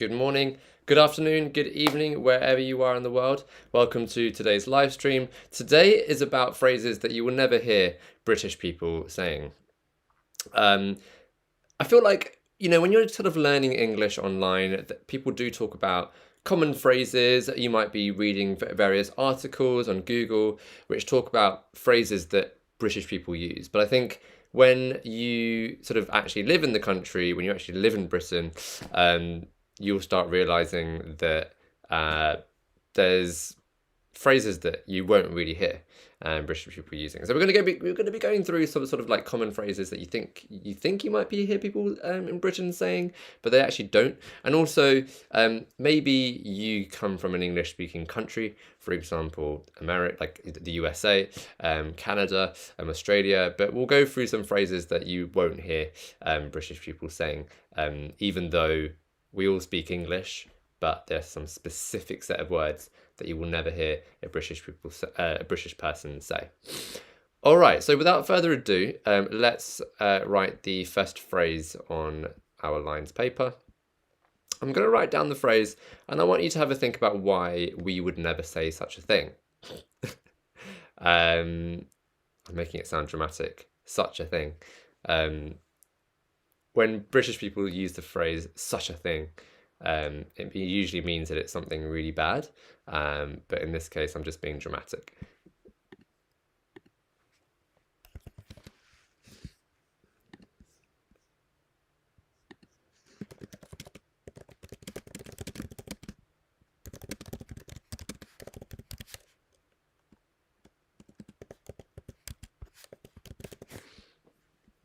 Good morning, good afternoon, good evening, wherever you are in the world. Welcome to today's live stream. Today is about phrases that you will never hear British people saying. I feel like, when you're sort of learning English online, people do talk about common phrases. You might be reading various articles on Google which talk about phrases that British people use. But I think when you sort of actually live in the country, when you actually live in Britain, you'll start realizing that there's phrases that you won't really hear British people using. So we're going to be going through some sort of like common phrases that you think you might be hear people in Britain saying, but they actually don't. And also, maybe you come from an English speaking country, for example, America, like the USA, Canada, Australia. But we'll go through some phrases that you won't hear British people saying, even though we all speak English, but there's some specific set of words that you will never hear a British person say. All right, so without further ado, let's write the first phrase on our lines paper. I'm going to write down the phrase, and I want you to have a think about why we would never say such a thing. I'm making it sound dramatic. Such a thing. When British people use the phrase "such a thing," it usually means that it's something really bad, but in this case, I'm just being dramatic.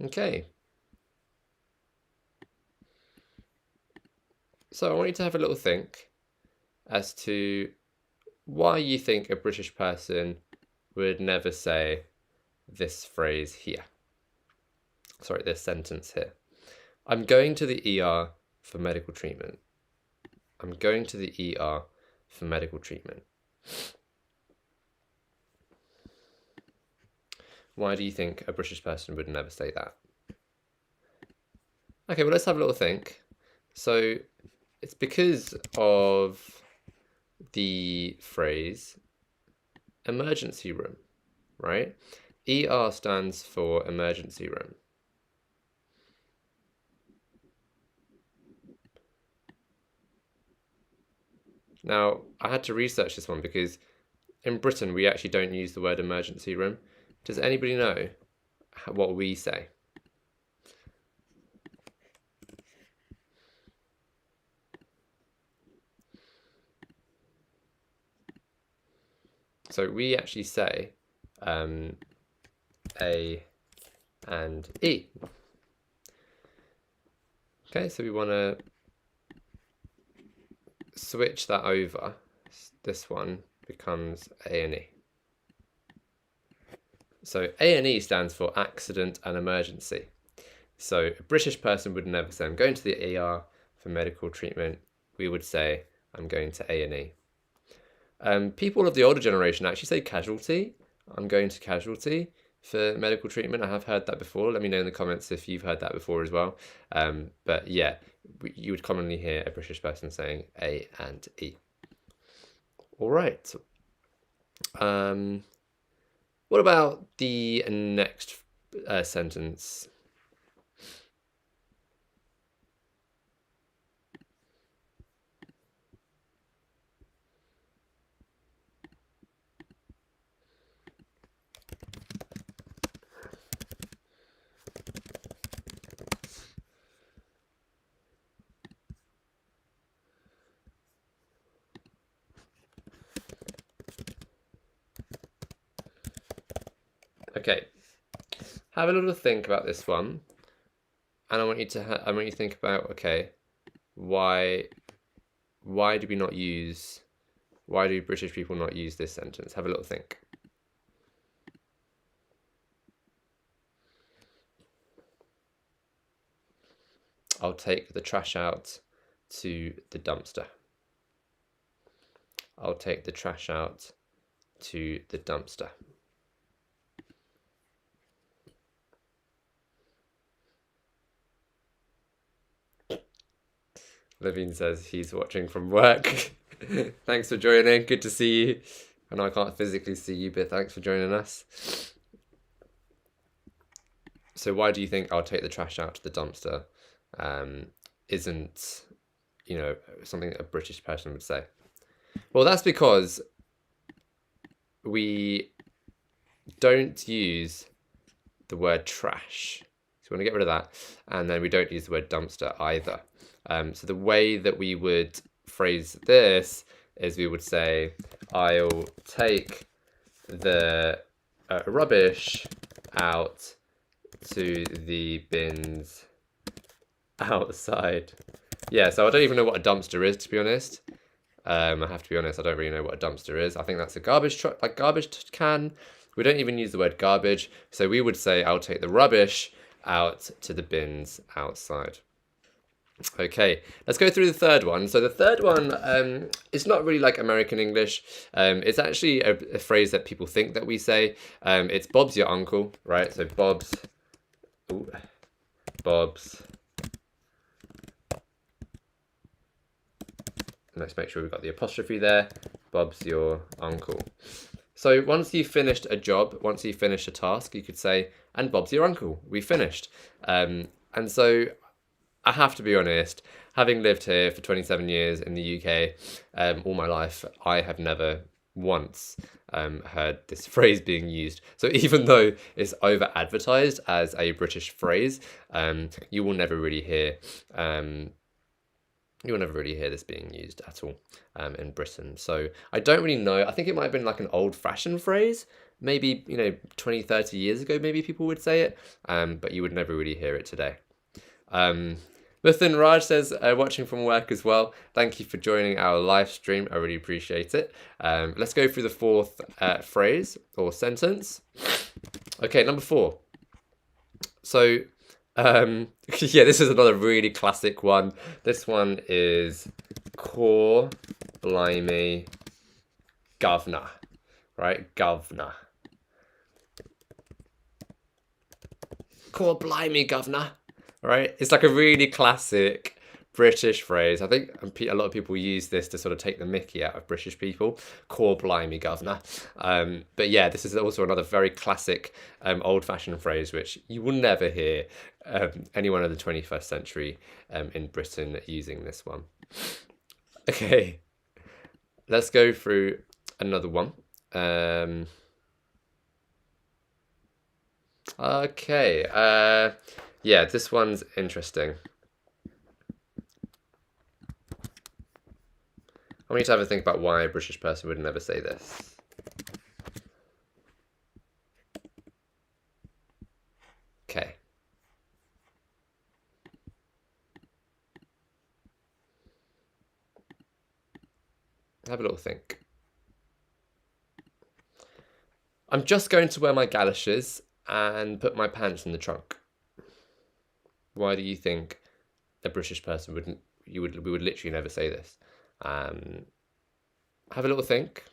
Okay. So I want you to have a little think as to why you think a British person would never say this phrase here. Sorry, this sentence here. I'm going to the ER for medical treatment. I'm going to the ER for medical treatment. Why do you think a British person would never say that? Okay, well, let's have a little think. So it's because of the phrase emergency room, right? ER stands for emergency room. Now, I had to research this one because in Britain, we actually don't use the word emergency room. Does anybody know what we say? So we actually say A and E. Okay, so we want to switch that over. This one becomes A and E. So A and E stands for accident and emergency. So a British person would never say, I'm going to the ER for medical treatment. We would say, I'm going to A&E. People of the older generation actually say casualty. I'm going to casualty for medical treatment. I have heard that before. Let me know in the comments if you've heard that before as well. But yeah, you would commonly hear a British person saying A and E. All right. What about the next sentence? Okay, have a little think about this one, and I want you to think about, okay, why do we not use? Why do British people not use this sentence? Have a little think. I'll take the trash out to the dumpster. I'll take the trash out to the dumpster. Levine says he's watching from work. Thanks for joining. Good to see you. I know I can't physically see you, but thanks for joining us. So why do you think I'll take the trash out to the dumpster isn't, something a British person would say? Well, that's because we don't use the word trash. So we want to get rid of that. And then we don't use the word dumpster either. So the way that we would phrase this is we would say, I'll take the rubbish out to the bins outside. Yeah, so I don't even know what a dumpster is, to be honest. I have to be honest, I don't really know what a dumpster is. I think that's a garbage truck, like garbage can. We don't even use the word garbage. So we would say, I'll take the rubbish out to the bins outside. Okay, let's go through the third one. So the third one is not really like American English. It's actually a phrase that people think that we say. It's Bob's your uncle, right? So Bob's. Let's make sure we've got the apostrophe there. Bob's your uncle. So once you've finished a job, once you've finished a task, you could say, and Bob's your uncle. We finished. And so I have to be honest, having lived here for 27 years in the UK all my life, I have never once heard this phrase being used. So even though it's over advertised as a British phrase, you will never really hear this being used at all in Britain. So I don't really know. I think it might have been like an old-fashioned phrase. Maybe, 20, 30 years ago, maybe people would say it, but you would never really hear it today. Muthan Raj says, watching from work as well. Thank you for joining our live stream. I really appreciate it. Let's go through the fourth phrase or sentence. Okay, number 4. So, yeah, this is another really classic one. This one is core blimey governor, right? Governor. Core blimey governor. Right, it's like a really classic British phrase. I think a lot of people use this to sort of take the mickey out of British people. Core blimey governor. But yeah, this is also another very classic old-fashioned phrase which you will never hear anyone in the 21st century in Britain using this one. Okay, let's go through another one. Okay. Yeah, this one's interesting. I want you to have a think about why a British person would never say this. Okay. Have a little think. I'm just going to wear my galoshes and put my pants in the trunk. Why do you think a British person we would literally never say this? Have a little think.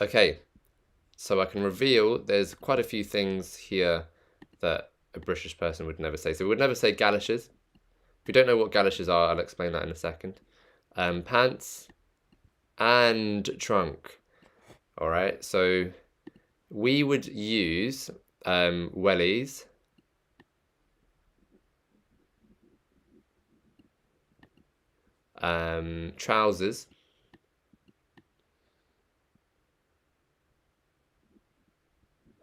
Okay, so I can reveal there's quite a few things here that a British person would never say. So we would never say galoshes. If you don't know what galoshes are, I'll explain that in a second. Pants and trunk. All right, so we would use wellies, trousers,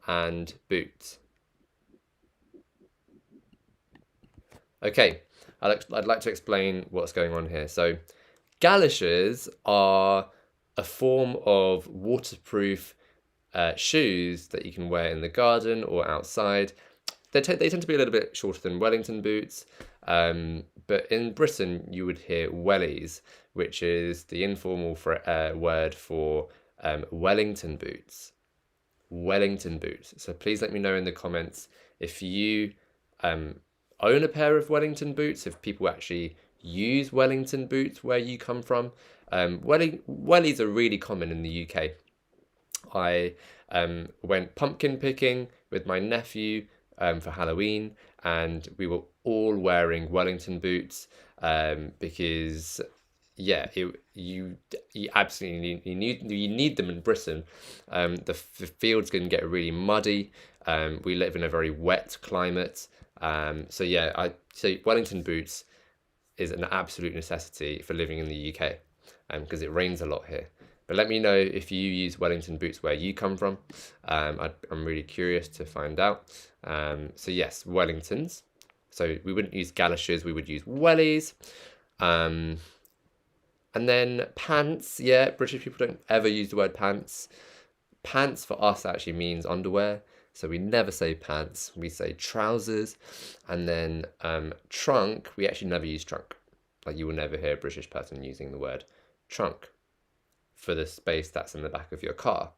and boots. Okay, I'd like to explain what's going on here. So galoshes are a form of waterproof shoes that you can wear in the garden or outside. They tend to be a little bit shorter than Wellington boots, but in Britain you would hear wellies, which is the informal word for Wellington boots. Wellington boots. So please let me know in the comments if you own a pair of Wellington boots, if people actually use Wellington boots where you come from. Wellies are really common in the UK. I went pumpkin picking with my nephew for Halloween, and we were all wearing Wellington boots because yeah, you absolutely you need them in Britain. The fields can get really muddy. We live in a very wet climate. So yeah, so Wellington boots is an absolute necessity for living in the UK because it rains a lot here. But let me know if you use Wellington boots where you come from. I'm really curious to find out. So yes, Wellingtons. So we wouldn't use galoshes, we would use wellies. And then pants. Yeah, British people don't ever use the word pants. Pants for us actually means underwear. So we never say pants, we say trousers. And then trunk, we actually never use trunk. Like you will never hear a British person using the word trunk for the space that's in the back of your car.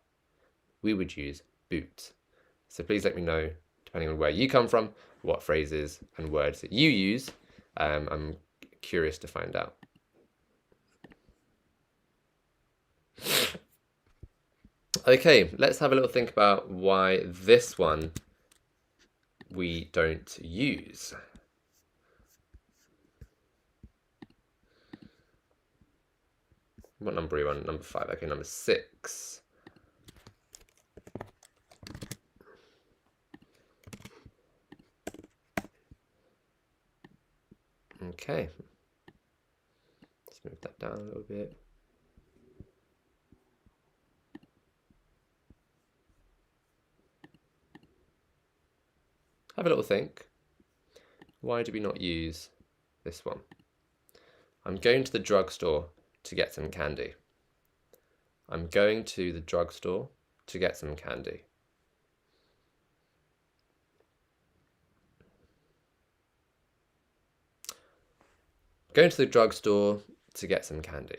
We would use boot. So please let me know, depending on where you come from, what phrases and words that you use. I'm curious to find out. Okay, let's have a little think about why this one we don't use. What number are we on? Number 5. Okay, number 6. Okay. Let's move that down a little bit. Have a little think. Why do we not use this one? I'm going to the drugstore to get some candy. I'm going to the drugstore to get some candy. Going to the drugstore to get some candy.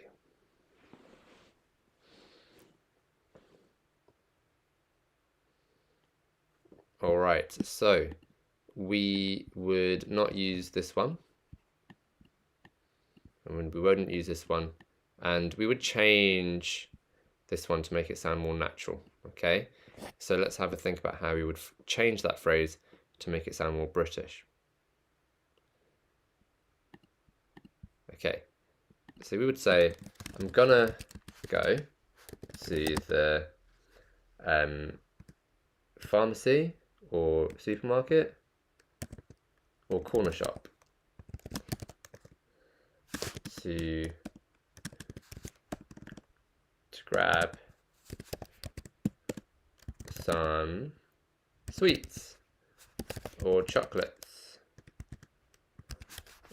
All right, so we would not use this one. And we wouldn't use this one. And we would change this one to make it sound more natural, okay? So let's have a think about how we would change that phrase to make it sound more British. Okay, so we would say, I'm gonna go to the pharmacy or supermarket or corner shop to grab some sweets or chocolates.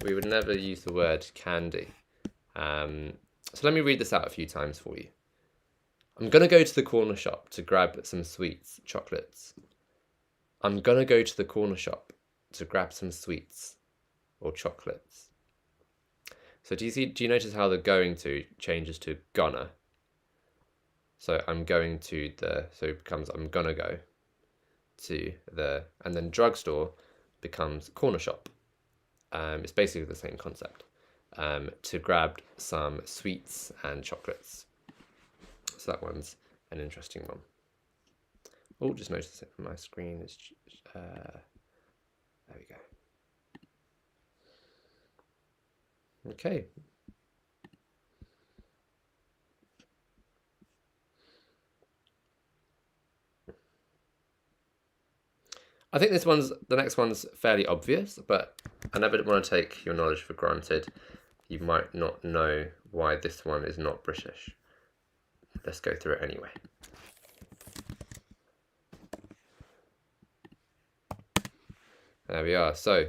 We would never use the word candy. So let me read this out a few times for you. I'm gonna go to the corner shop to grab some sweets, chocolates. I'm gonna go to the corner shop to grab some sweets or chocolates. So do you notice how the going to changes to gonna? So I'm going to the, so it becomes I'm gonna go to the, and then drugstore becomes corner shop. It's basically the same concept. To grab some sweets and chocolates. So that one's an interesting one. Oh, just noticed it on my screen is, there we go. Okay. I think the next one's fairly obvious, but I never want to take your knowledge for granted. You might not know why this one is not British. Let's go through it anyway. There we are. So,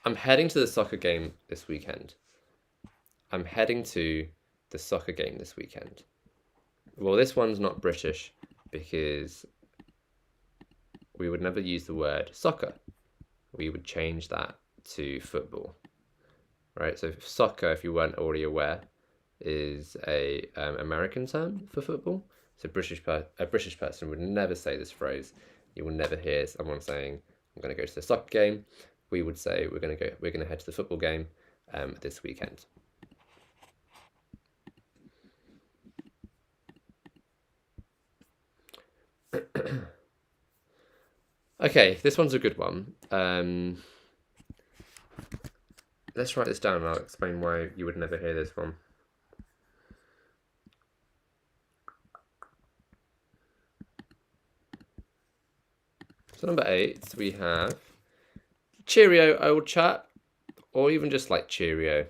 I'm heading to the soccer game this weekend. I'm heading to the soccer game this weekend. Well, this one's not British because we would never use the word soccer. We would change that to football, right? So soccer, if you weren't already aware, is a American term for football. So a British person would never say this phrase. You will never hear someone saying, "I'm going to go to the soccer game." We would say, "We're going to head to the football game." this weekend. Okay, this one's a good one. Let's write this down and I'll explain why you would never hear this one. So number 8, we have Cheerio, old chap, or even just like Cheerio.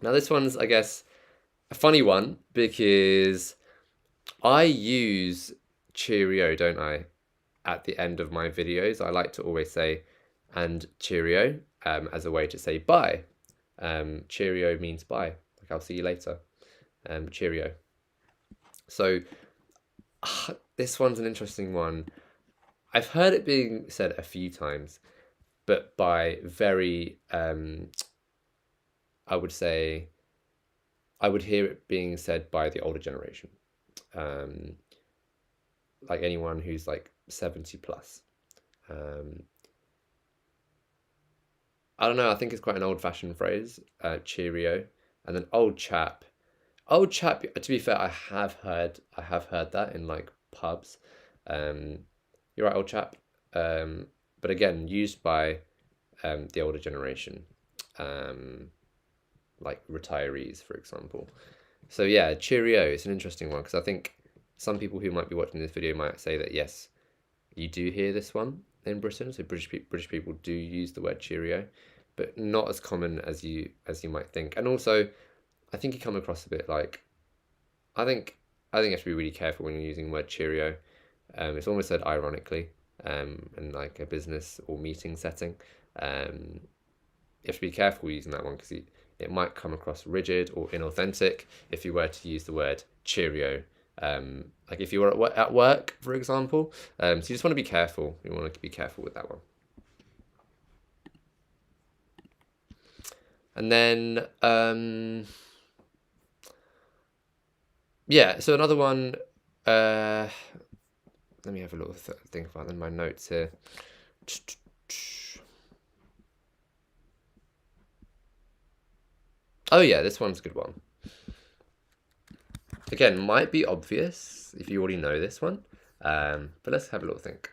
Now this one's, I guess, a funny one because I use Cheerio, don't I, at the end of my videos. I like to always say, and Cheerio, as a way to say bye. Cheerio means bye, like I'll see you later. Cheerio. So this one's an interesting one. It heard it being said a few times, but by very, I would say, I would hear it being said by the older generation. Like anyone who's like 70 plus. I don't know, I think it's quite an old-fashioned phrase, Cheerio, and then old chap. Old chap, to be fair, I have heard that in like pubs. You're right, old chap. But again, used by the older generation, like retirees, for example. So yeah, Cheerio, it's an interesting one because I think some people who might be watching this video might say that yes, you do hear this one in Britain. So British people do use the word Cheerio, but not as common as you might think. And also, I think you come across a bit like, I think you have to be really careful when you're using the word Cheerio. It's almost said ironically, in like a business or meeting setting. You have to be careful using that one because it might come across rigid or inauthentic if you were to use the word Cheerio. Like if you were at work, for example. So you just want to be careful. You want to be careful with that one. And then, yeah, so another one, let me have a little think about in my notes here. Oh yeah, this one's a good one. Again, might be obvious if you already know this one, but let's have a little think.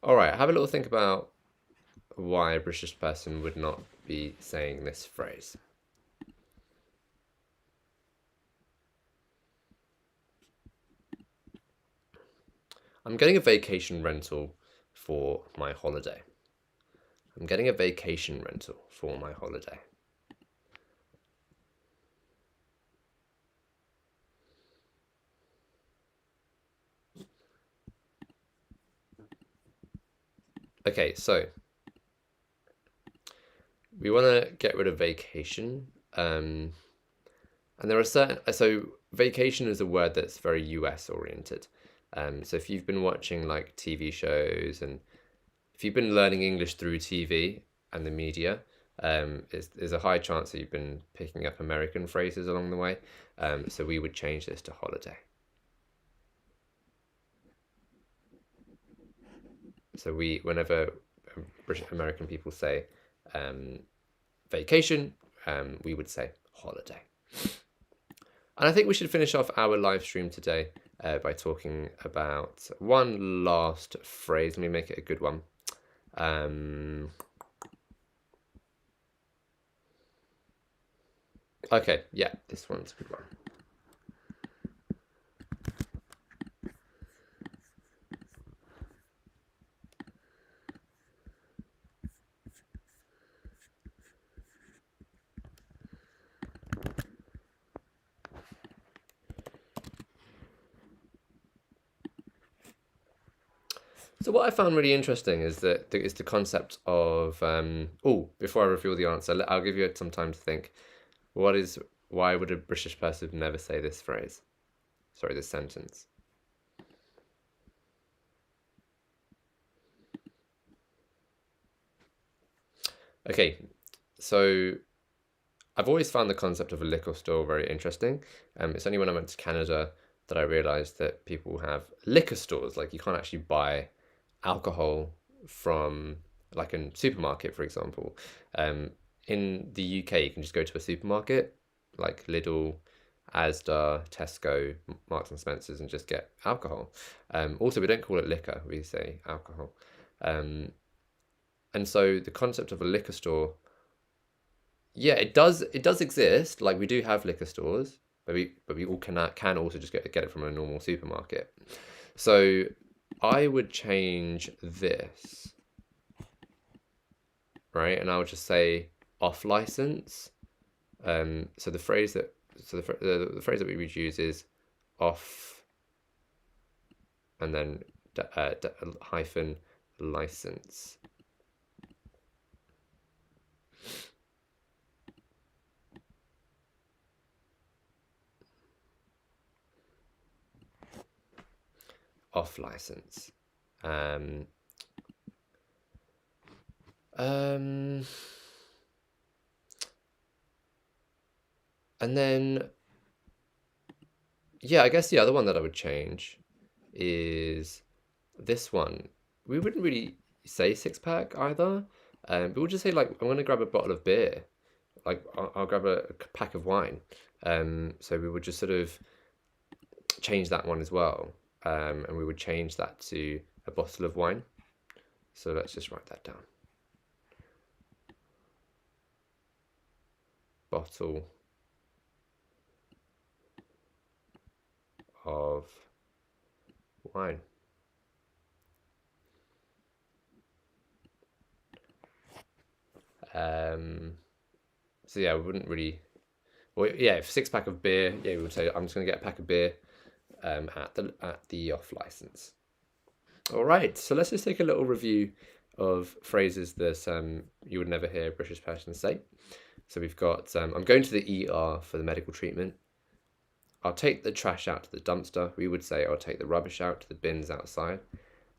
All right, have a little think about why a British person would not be saying this phrase. I'm getting a vacation rental for my holiday. I'm getting a vacation rental for my holiday. Okay, so we want to get rid of vacation. And there are so vacation is a word that's very US oriented. So if you've been watching like TV shows and if you've been learning English through TV and the media, there's a high chance that you've been picking up American phrases along the way. So we would change this to holiday. So whenever British American people say vacation, we would say holiday. And I think we should finish off our live stream today by talking about one last phrase. Let me make it a good one. Okay, yeah, this one's a good one. So what I found really interesting is that it's the concept of before I reveal the answer, I'll give you some time to think. Why would a British person never say this phrase? Sorry, this sentence. Okay, so I've always found the concept of a liquor store very interesting. It's only when I went to Canada that I realized that people have liquor stores. Like you can't actually buy alcohol from like a supermarket, for example. Um, in the UK, you can just go to a supermarket like Lidl, Asda, Tesco, Marks and Spencers, and just get alcohol. Also, we don't call it liquor; we say alcohol. Um, and so the concept of a liquor store, yeah, it does exist. Like we do have liquor stores, but we all can also just get it from a normal supermarket. So I would change this, right? And I would just say off license. So the phrase that we would use is off and then hyphen license. Off license. Um, um, and then, yeah, I guess the other one that I would change is this one. We wouldn't really say six pack either, but we'll just say like I'm gonna grab a bottle of beer, like I'll grab a pack of wine. So we would just sort of change that one as well, and we would change that to a bottle of wine. So let's just write that down. Bottle of wine. So yeah, we wouldn't really. Well, yeah, if six pack of beer, yeah, we would say I'm just gonna get a pack of beer at the off license. All right, so let's just take a little review of phrases that you would never hear a British person say. So we've got I'm going to the ER for the medical treatment. I'll take the trash out to the dumpster. We would say I'll take the rubbish out to the bins outside.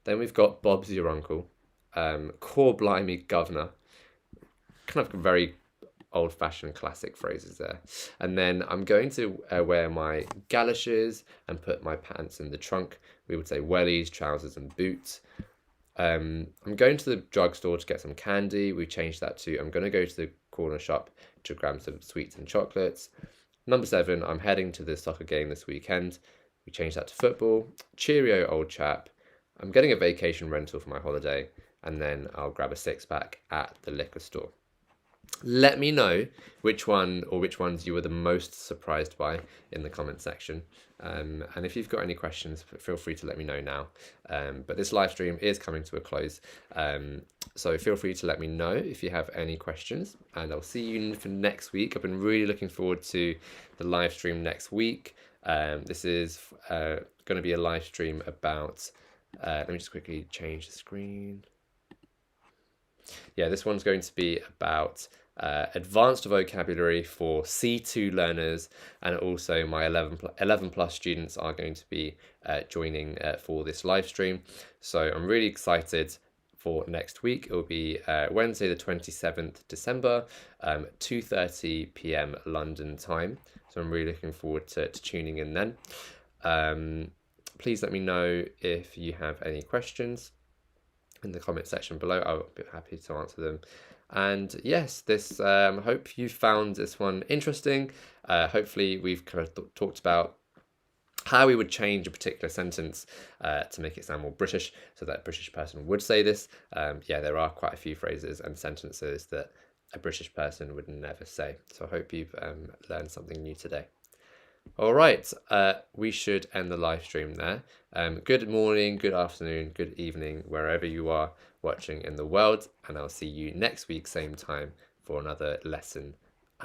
Then we've got Bob's your uncle. Core blimey governor. Kind of very old-fashioned classic phrases there. And then I'm going to wear my galoshes and put my pants in the trunk. We would say wellies, trousers and boots. I'm going to the drugstore to get some candy. We changed that to I'm going to go to the corner shop to grab some sweets and chocolates. Number 7, I'm heading to the soccer game this weekend. We changed that to football. Cheerio, old chap. I'm getting a vacation rental for my holiday. And then I'll grab a six-pack at the liquor store. Let me know which one or which ones you were the most surprised by in the comment section. And if you've got any questions, feel free to let me know now. But this live stream is coming to a close. So feel free to let me know if you have any questions. And I'll see you for next week. I've been really looking forward to the live stream next week. This is going to be a live stream about... let me just quickly change the screen. Yeah, this one's going to be about advanced vocabulary for C2 learners, and also my 11 plus students are going to be joining for this live stream. So I'm really excited for next week. It will be Wednesday the 27th December, 2:30 p.m. London time. So I'm really looking forward to tuning in then. Please let me know if you have any questions in the comment section below. I'll be happy to answer them. And yes, this hope you found this one interesting. Hopefully we've kind of talked about how we would change a particular sentence to make it sound more British, so that a British person would say this. Yeah, there are quite a few phrases and sentences that a British person would never say. So I hope you've learned something new today. All right, we should end the live stream there. Good morning, good afternoon, good evening, wherever you are watching in the world, and I'll see you next week, same time, for another lesson